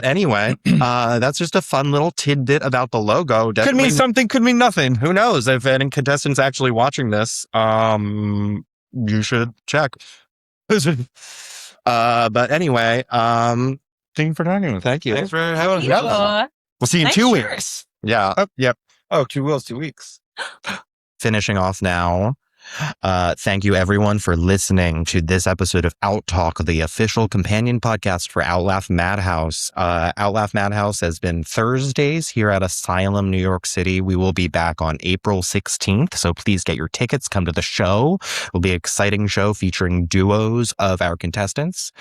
anyway, that's just a fun little tidbit about the logo. Could mean something, could mean nothing. Who knows? If any contestants actually watching this, you should check. But anyway, thank you for talking with me. Thank you. Thanks for having us. We'll see you in 2 weeks. Yeah. Yep. Oh, 2 weeks. Finishing off now. Thank you everyone for listening to this episode of OutTalk, the official companion podcast for Outlaugh Madhouse. Outlaugh Madhouse has been Thursdays here at Asylum, New York City. We will be back on April 16th, so please get your tickets, come to the show. It'll be an exciting show featuring duos of our contestants.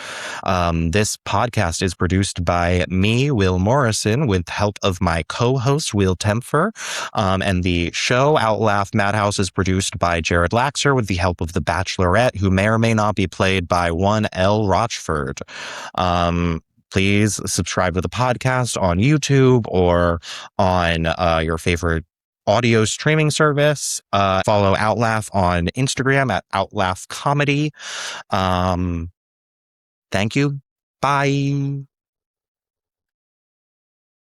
This podcast is produced by me, Will Morrison, with help of my co-host, Will Tempfer. And the show Outlaugh Madhouse is produced by Jared Laxer with the help of the Bachelorette, who may or may not be played by one L. Rochford. Please subscribe to the podcast on YouTube or on your favorite audio streaming service. Follow Outlaugh on Instagram at Outlaugh Comedy. Thank you. Bye.